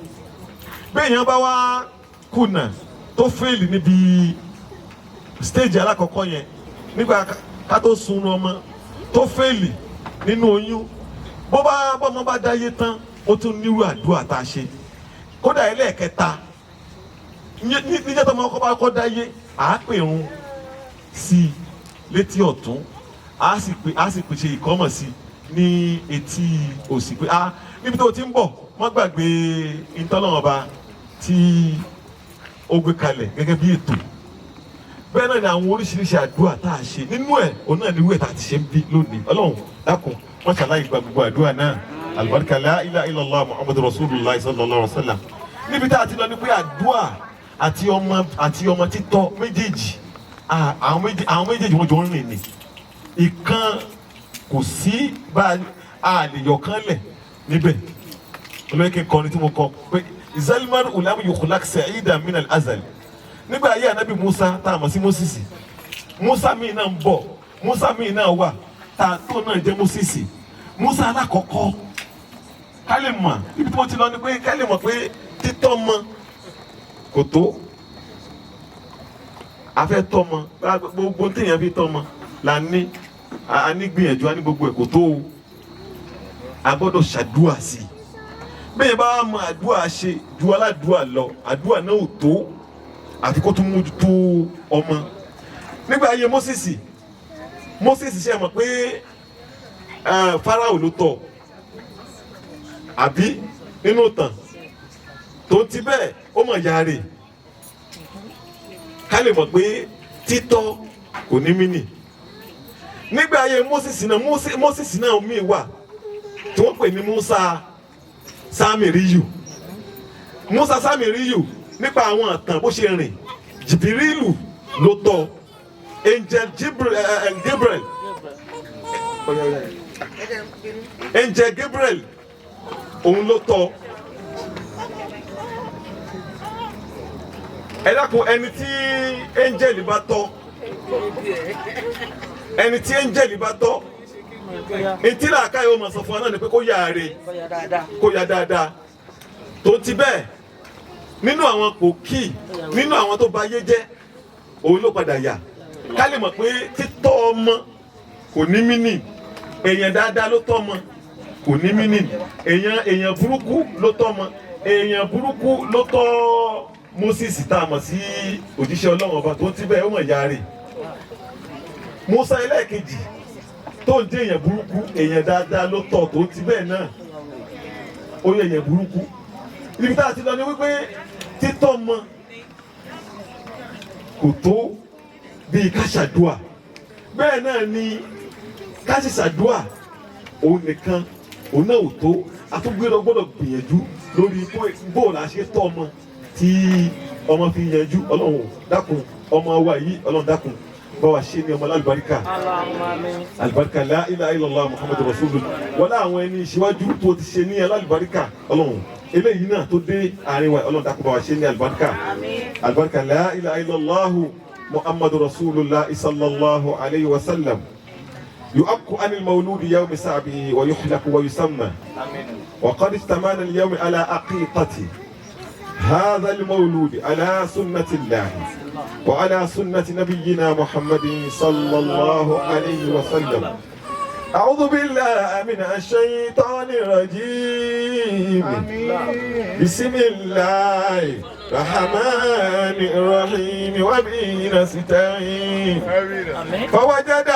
Bẹ́ẹ̀ yẹn bá wá kùnà tó fẹ́ẹ̀lì níbi stage alákọ̀ọ́kọ́ yẹn nígbà ká tó sunrun ọmọ tó fẹ́ẹ̀lì nínú oyún bọ́mọ bá dáyé tán ó tún nírú àdúrà tá a ṣe kódà ẹlẹ́ẹ̀kẹta níjẹ́ tó máa bá kọ́ dáyé à á pèrun sí i létí ọ̀tún à á sì pèsè ìkọ́mọ̀ sí i ní etí òsì pé níbi tó ti ń bọ̀ wọ́n gbàgbé ìtọ́lọ́mọba tí ó gbé kalẹ̀ gẹ́gẹ́ bí ètò bẹ́ẹ̀ náà ni àwọn oríṣiríṣi àdúrà tá a ṣe nínú ẹ̀ òun náà ni wíwẹ̀ tá a ti ṣe ń bí lónìí Ọlọ́run dákun wọ́n ṣàlàyé gba gbogbo àdúrà náà alibarika la ilaha illallah muhammadu rasulullah sallallahu alaihi wa sallam níbi tá a ti lọ ní pé àdúrà àti ọmọ títọ́ méjèèjì àwọn méjèèjì wọn jọ ń rìn ní ìkan kò sí bá a lè yọkan lẹ̀ níbẹ̀ olóyè kọrin tí mo kọ pé izalman ulamu yukhlaq sa'idan min al-azal nígbà ayé anabi Musa tá a mọ̀ sí Mósìsì Musa míì náà ń bọ̀ Musa míì náà wà tá tó náà jẹ́ Mósìsì Musa alákọ̀ọ́kọ́ ká lè mọ̀ ibi tí wọ́n ti lọ ni pé ká lè mọ̀ pé títọ́ mọ kò tó afẹ́ tọ́ mọ gbogbo téèyàn fi tọ́ mọ là ní a ní gbìyànjú a ní gbogbo ẹ̀ kò tó o a gbọ́dọ̀ ṣàdúrà sí i bẹ́ẹ̀ bá mọ àdúrà ṣe ju aládùúrà lọ àdúrà náà ò tó àti kó tún mójútó ọmọ nígbà ayé Mósìsì ṣe mọ̀ pé Fáráò ló tọ́ àbí nínú ìtàn tó ti bẹ́ẹ̀ ó mọ̀ ya rè ká lè mọ̀ pé títọ́ kò ní mí nì nígbà ayé Mósìsì náà míì wà tí wọ́n pè ní Musa Sámìríyù nípa àwọn àtàn bó ṣe rìn Jìbìrìlù ló tọ́ Angel Gabriel òun ló tọ́ ẹ dákun ẹni tí angel bá tọ́ etí làákà yóò máa sọ fún wa náà ni pé kó yà rè kó yà dáadáa tó ti bẹ́ẹ̀ nínú àwọn pòkì nínú àwọn tó bà ayé jẹ́ òun ló padà yà ká lè mọ̀ pé títọ́ ọmọ kò ní mínì èèyàn dáadáa ló tọ́ ọmọ kò ní mínì èèyàn burúkú ló tọ́ ọmọ èèyàn burúkú ló tọ́ Mósìsì tá a mọ̀ sí òjíṣẹ́ Ọlọ́run ọba tó ti bẹ́ẹ̀ ó mọ̀ ya rè Mùsá ẹlẹ́ẹ̀kejì tó ń jẹ́ èèyàn burúkú èèyàn dáadáa ló tọ́ tó ti bẹ́ẹ̀ náà ó yẹ èèyàn burúkú ibi tá a ti lọ ni wípé títọ́ ọmọ kò tó bíi ká ṣàdúà bẹ́ẹ̀ náà ni ká sì ṣàdúà òun nìkan òun náà ò tó àtúgbèrè gbọ́dọ̀ gbìyànjú lórí bóòlù àṣẹ tọ́ ọmọ tí ọmọ fi yanjú Ọlọ́run dákun ọmọ wa yìí Ọlọ́run dákun bá wa ṣe ní ọmọ alálùbáríkà alùbáríkà la ilaha illallah muhammadu rasulullah wọ́n láwọn ẹni ìṣíwájú tó ti ṣe ní alálùbáríkà Ọlọ́run eléyìí náà tó dé àárín wa Ọlọ́run dákun bá wa ṣe ní alùbáríkà alùbáríkà la ilaha illallah muhammadu rasulullah sallallahu alayhi wa sallam يؤك عن المولود يوم سعبه ويحلق ويسمى وقد استمعنا اليوم على عقيقة هذا المولود على سنة الله وعلى سنة نبينا محمد صلى الله عليه وسلم أعوذ بالله من الشيطان الرجيم بسم الله الرحمن الرحيم وبه نستعين فوجد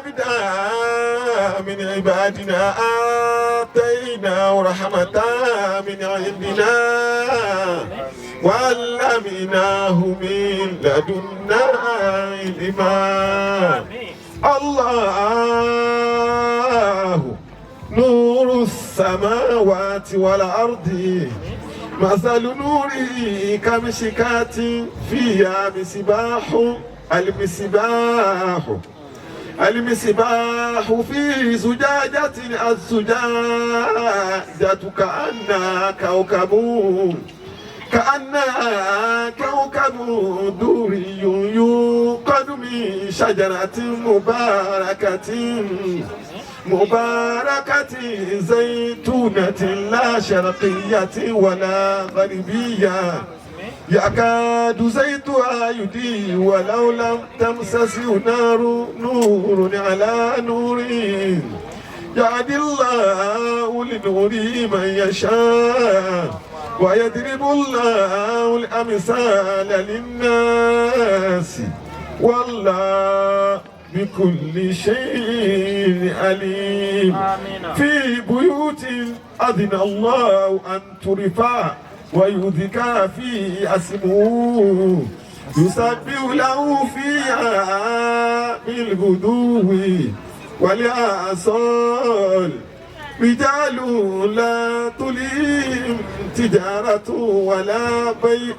عبدا من عبادنا آتيناه رحمة من عندنا وعلمناه من لدنا علما الله نور السماوات والأرض مثل نوره كمشكاة فيها مصباح المصباح في زجاجة الزجاجة كأنها كوكب دري يوقد من شجرة مباركة زيتونة لا شرقية ولا غربية يكاد زيتها يضيء ولو لم تمسسه نور على نور يهدي الله لنوره من يشاء ويضرب الله الأمثال للناس والله بكل شيء عليم في بيوت أذن الله أن ترفع ويذكر فيه اسمه يسبح له فيها بالغدو والآصال رجال لا تلهيهم تجارة ولا بيع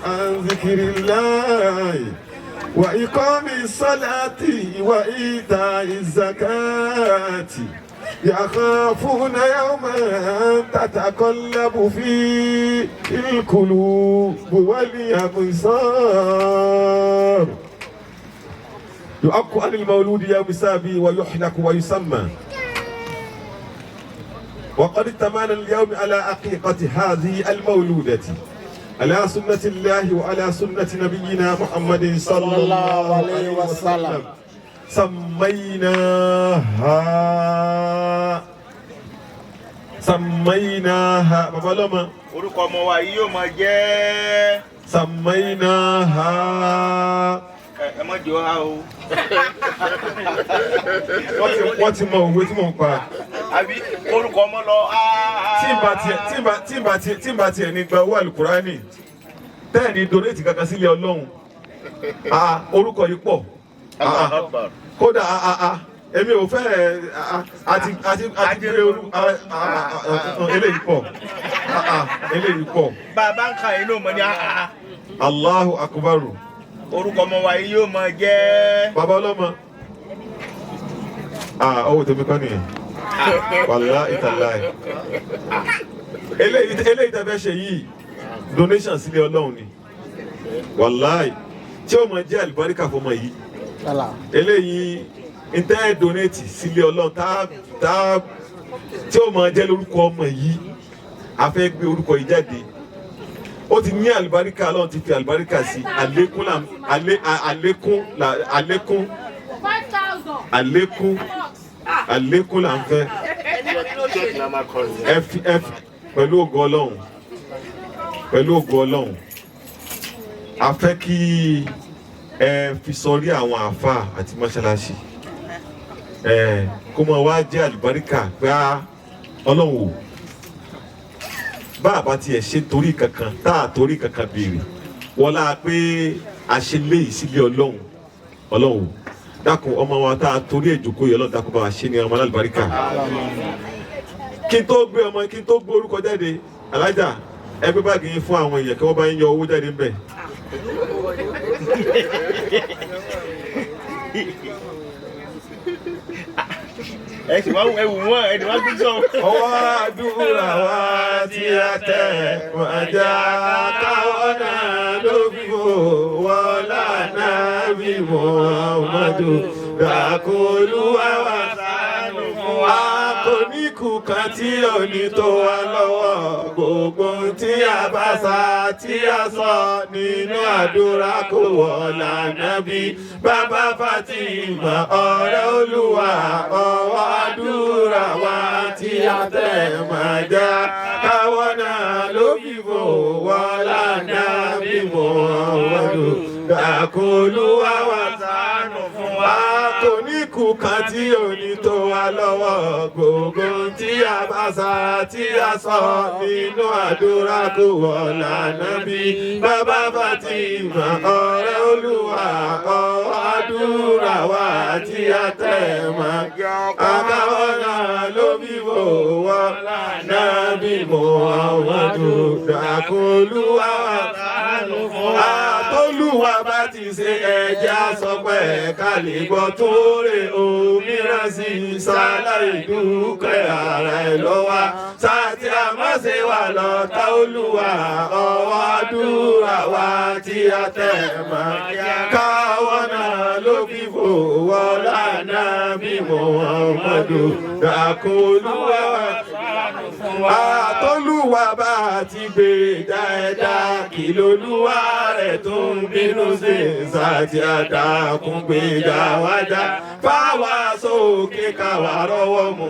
عن ذكر الله وإقام الصلاة وإيتاء الزكاة يخافون يوما تتقلب فيه القلوب والأبصار يؤك عن المولود يوم السابع ويحلق ويسمى وقد اتمنى اليوم على عقيقة هذه المولودة على سنة الله وعلى سنة نبينا محمد صلى الله عليه وسلم سميناها بابا orúkọ ọmọ wa yìí yóò máa jẹ́. سميناها ẹ má jẹ́ ha o. wọ́n ti mọ òwe tí mò ń pa. àbí orúkọ ọmọ lọ. tí n bá tiẹ̀ ní gba owó àlùkùránì tẹ́ẹ̀ ní donate kankan sílé ọlọ́run orúkọ yìí pọ̀ kódà èmi ò fẹ́ àti gbé orú eléyìí pọ̀. bàbá ń ka inú mọ ní Allahu akbaru. orúkọ ọmọ wa yìí yóò máa jẹ́. bàbá ọlọ́mọ owó tèmi kọ́ nìyẹn wallahi tallahi eléyìí tẹ́ fẹ́ ṣe yìí donation sílé ọlọ́run ni wallahi tí ó máa jẹ́ àlùbáríkà fọmọ yìí eléyìí ntẹ́ donate sílé ọlọ́run tí ó máa jẹ́ lórúkọ ọmọ yìí a fẹ́ gbé orúkọ yìí jáde ó ti ní àlùbáríkà ọlọ́run ti fi àlùbáríkà sí àlékún là ń fẹ́ pẹ̀lú ògo ọlọ́run a fẹ́ kí ẹ fi sọrí àwọn àáfàá àti mọ́ṣáláṣí kó mọ wá jẹ́ àlùbáríkà pé ọlọ́run ò bá a bá tiẹ̀ ṣe torí kankan tá a torí kankan béèrè wọlá pé a ṣe léyìí sílé ọlọ́run ò dákun ọmọ wa tá a torí èjòkó yìí ọlọ́run dákun bá wa ṣe ní ọmọ àlùbáríkà kí n tó gbé orúkọ jáde alájà ẹgbẹ́ báàgì yín fún àwọn èèyàn kí wọ́n bá ń yọ owó jáde ńbẹ̀. ẹ sì máa ń ẹwù wọn ẹni wá gbígbọ́. ọwọ́ àdúrà wa tí a tẹ̀ wájà káwọn náà ló fi wò wọ́n lánàá bí Muhammadu dàkúlùwà wà sánú fún wa. kò ní kù kan tí ò ní tó wa lọ́wọ́ gbogbo tí a bá sá tí a sọ nínú àdúrà kò wọ̀ lánàá bí bàbá Fatima ọ̀rẹ́ Olúwa ọwọ́ àdúrà wa tí a tẹ̀ máa já káwọn náà ló fi fò wọ́n lánàá bí Muhammadu. dákun Olúwa wa ṣàánú fún wa. Kò ní kú kan tí ò ní tó wa lọ́wọ́. Gbogbo tí a bá sá tí a sọ nínú àdúrà kò wọ̀ lànà bí. Bàbá Fatima ọ̀rẹ́ Olúwa ọwọ́ àdúrà wa tí a tẹ̀ mọ́. Àbáwọ̀ náà ló bí wò wọ́ lànà bí Muhammadu. Dákun Olúwa wa ṣàánú fún wa. Àtọ́lúwa bá ti ṣe ẹja sọ pé ká lè gbọ́ tó rè òmíràn sí sáláì dúkẹ́ ara ẹ̀ lọ́wọ́. Sátì àmọ́sẹ̀ wà lọ́ta Olúwa ọwọ́ àdúrà wa tí a tẹ̀ mọ́. Káwọn náà ló fi fòwọ́ lánà bí Muhammadu. Dákun Olúwa wa ṣàánú fún wa. Àtọ́lúwa bá ti gbé ẹ̀dá kí lolúwa rẹ̀ tó ń bínú sí Sátì àdàkùn gbéjà wájà. Fáwa sókè káwa rọ́wọ́ mú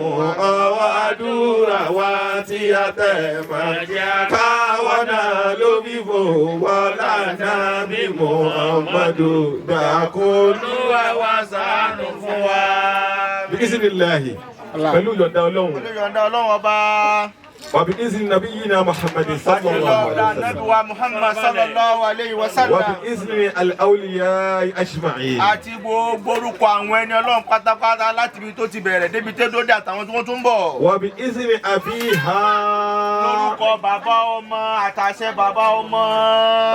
ọwọ́ àdúrà wa tí a tẹ̀ mọ́. Káwa náà ló fi fòwọ́ lánà bí Muhammadu. Dákun Olúwa wa ṣàánú fún wa. Bismillahi. Pẹ̀lú yọ̀ǹda Ọlọ́run. Pẹ̀lú yọ̀ǹda Ọlọ́run ọba. وبإذن نبينا محمد صلى الله عليه وسلم Muhammad sallallahu alayhi wa sallam. وبإذن الأولياء أجمعين. Àti gbogbo orúkọ àwọn ẹni Ọlọ́run pátápátá láti ibi tó ti bẹ̀rẹ̀ débi tó dóde àtàwọn tí wọ́n tún bọ̀. وبإذن أبيها. Lórúkọ bàbá ọmọ àtàṣẹ bàbá ọmọ.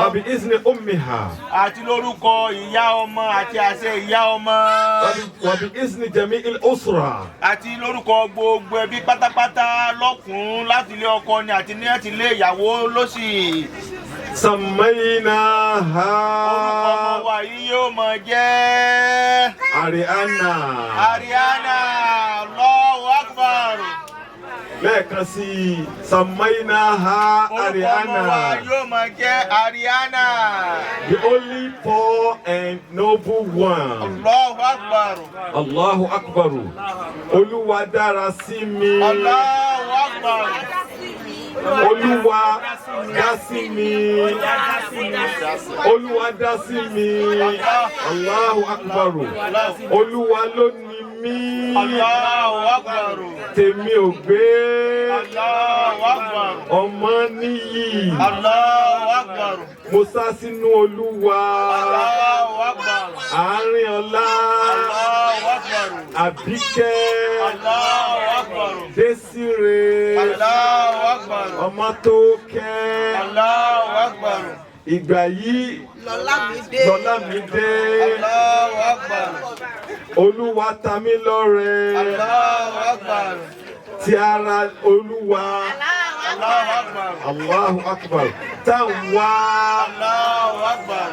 وبإذن أمها. Àti lórúkọ ìyá ọmọ àti àṣẹ ìyá ọmọ. وبإذن جميع الأسرة. Àti lórúkọ gbogbo ẹbí pátápátá lọ́kùnrin láti ilé ọkọ ni àti ní àti ilé ìyàwó lósì. سميناها. Orúkọ ọmọ wa yìí yóò máa jẹ́ Ariana. Ariana. Allahu Akbar. lẹ́ẹ̀kan sí i Samainaha Ariana. Orúkọ ọmọ wa yóò máa jẹ́ Ariana. The only poor and noble one. Allahu Akbar. Allahu Akbar. Olúwa dára sí mi. Allahu Akbar. Olúwa dá sí mi. Olúwa dá sí mi. Allahu Akbar. Olúwa ló ní mí. Allahu Akbar. Tèmi ò gbé. Allahu Akbar. Ọmọ níyì. Allahu Akbar. Mo sá sínú Olúwa. Allahu Akbar. Àárín ọlá. Allahu Akbar. Àbíkẹ́. Allahu Akbar. Désiré. Allahu Akbar. Ọmọ tó kẹ́. Allahu Akbar. Ìgbà yìí lọ́lá mi dé. Allahu Akbar. Olúwa ta mí lọ́rẹ. Allahu Akbar. Ti ara Olúwa. Allahu Akbar. Allahu Akbar. Tá ń wá. Allahu Akbar.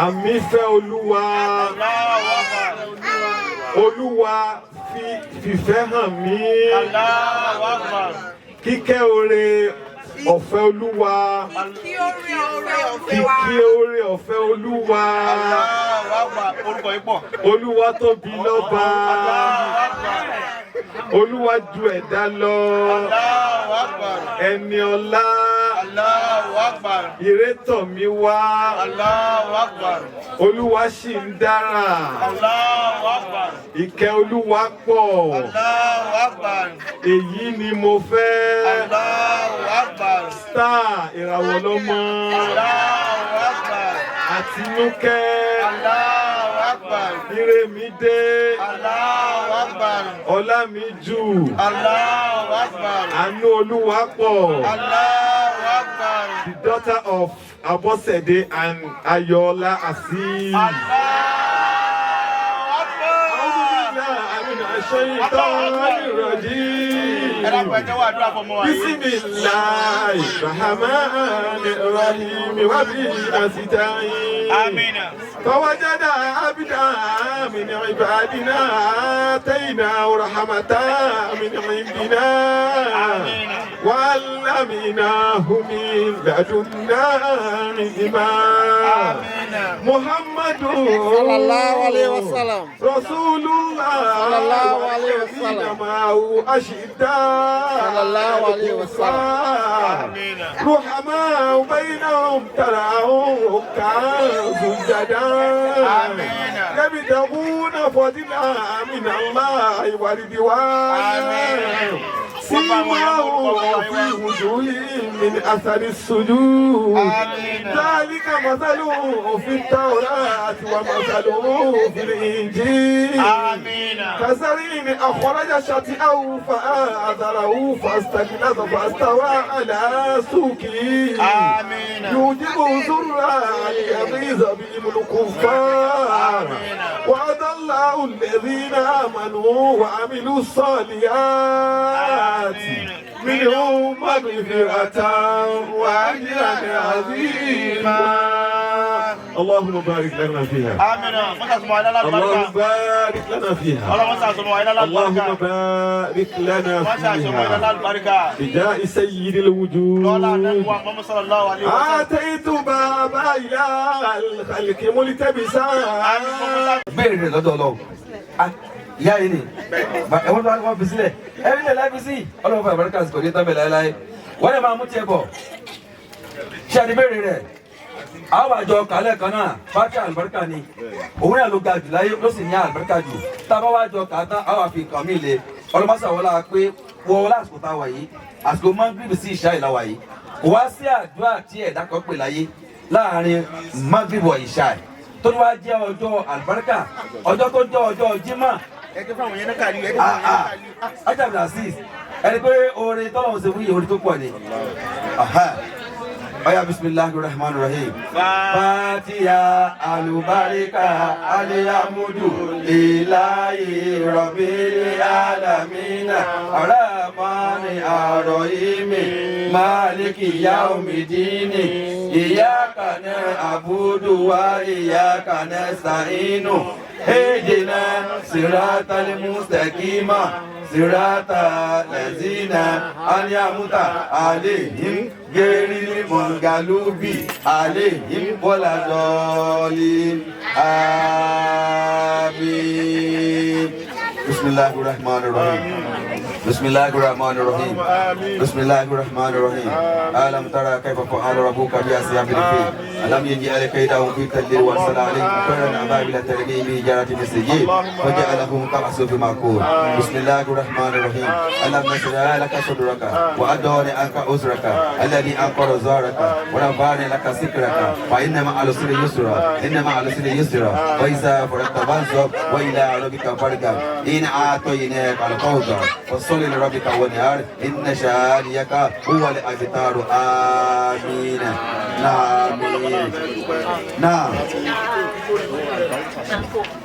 Àmì fẹ́ Olúwa. Allahu Akbar. Olúwa fìfẹ́ hàn mí. Allahu Akbar. Kíkẹ́ oore ọ̀fẹ́ Olúwa. Kíkí oore ọ̀fẹ́ Olúwa. Allahu Akbar. Orúkọ yìí pọ̀. Olúwa tóbi lọ́ba. Allahu Akbar. Olúwa ju ẹ̀dá lọ. Allahu Akbar. Ẹni ọlá. Allahu Akbar. Ìrétọ̀ mi wá. Allahu Akbar. Olúwa ṣì ń dára. Allahu Akbar. Ìkẹ́ Olúwa pọ̀. Allahu Akbar. Èyí ni mo fẹ́. Allahu Akbar. Star ìràwọ̀ lọ́mọ. Allahu Akbar. Àtinúkẹ́. Allahu Akbar. Ire mi dé. Allahu Akbar. Ọlá mi jù. Allahu Akbar. Àánú Olúwa pọ̀. Allahu Akbar. The daughter of Abosede and Ayola Azeez. Allahu Akbar. Ẹ dákun ẹ tẹ́wọ́ àdúrà fọmọ wa yìí. Bismillahi rahmani rahim wa bi nasta'in. Amina. فوجد عبدا من عبادنا آتيناه رحمة من عندنا وعلمناه من لدنا علما محمد محمد صلى الله عليه وسلم رسول الله صلى الله عليه وسلم الذين معه أشداء صلى الله عليه وسلم رحماء بينهم تراهم ركعا سجدا يبتغون فضلا من الله ورضوانا سيماهم في وجوههم من أثر السجود ذلك مثلهم في التوراة ومثلهم في الإنجيل كزرع أخرج شطأه فآزره فاستغلظ فاستوى على سوقه يوجب الزراع ليغيظ بهم الكفار وعد الله الذين آمنوا وعملوا الصالحات منهم مغفرة وأجرا عظيما اللهم بارك لنا فيها اللهم بارك لنا فيها اللهم بارك لنا فيها بجاه سيد الوجود آتيت بابا إلى الخلق ملتبسا béèrè rẹ̀ lọ́dọ̀ Ọlọ́run ìyá yìí ni ẹ̀wọ́n tó wá fi sílẹ̀ ẹ̀rí lẹ̀ láì fi sí Ọlọ́run fún àbáríkà àsìkò ní tábìlì láéláé wọ́n lè máa mú tiẹ̀ bọ̀ ṣé àti béèrè rẹ̀ àwọn àjọ kàlẹ́ kan náà fàtí àlùbáríkà ni òun náà ló ga jù láyé ló sì ní àlùbáríkà jù tá a bá wá jọ kàá tán àwọn àfi nǹkan mí le ọlọ́mọṣàwọlá pé wọ́n lásìkò tá a wà yìí àsìkò mọ́gírìbì sí ìṣá ìlà wà yìí kò wá sí àdúrà tí ẹ̀dá kan pè láyé láàrin mọ́gírìbì wọ̀ ìṣá ẹ̀ tó ní wá jẹ́ ọjọ́ àlùbáríkà ọjọ́ tó jẹ́ ọjọ́ jímọ̀ ajabu aziz ẹni pé oore tọ́lọ̀ ṣe fún yìí oore tó pọ̀ ni ọya bisimilahi rahman rahim fatiha alubarika aliyamudu ilayi rabbil alamina aramani arohimi maliki yaumidini iyaka na'budu wa iyaka nasta'inu اهدنا صراط المستقيم صراط الذين أنعمت عليهم غير المغضوب عليهم ولا الضالين آمين بسم الله الرحمن الرحيم بسم الله الرحمن الرحيم بسم الله الرحمن الرحيم ألم ترى كيف فعل ربك بأصحاب الفيل ألم يجعل كيدهم في تدليل وأرسل عليهم طيرا أبابيل ترميهم بحجارة من سجيل وجعلهم كعصف مأكول بسم الله الرحمن الرحيم ألم نشرح لك صدرك وأدعوني عنك عذرك الذي أنقض ظهرك ورفعني لك ذكرك فإن مع العسر يسرا إن مع العسر يسرا وإذا فرغت فانصب وإلى ربك فارغب إن أعطيناك الكوثر فصل لربك وانحر إن شانئك هو الأبتر آمين آمين نعم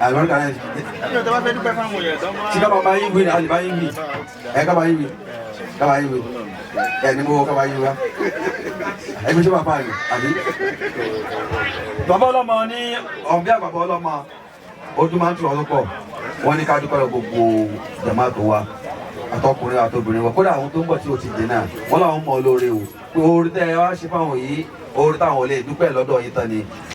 àlùbáríkà náà tí ká bá yín wí ní àlùbá yín wí ẹ ká bá yín wí ẹ ní mo ká bá yín wá ẹ gbé ṣé bàbá rẹ àbí. bàbá ọlọ́mọ ní ọ̀bí àgbàbọ̀ ọlọ́mọ ojú máa ń tù ọ́ lọ́pọ̀ wọ́n ní ká dúpẹ́ lọ gbogbo jàmá tó wá àtọkùnrin àtobìnrin wọn kódà àwọn tó ń bọ̀ tí o ti dé náà wọ́n làwọn mọ̀ olóore o pé oore tẹ́ ẹ wá ṣe fáwọn yìí oore táwọn lè dúpẹ́ lọ́dọ̀ yìí tán ni.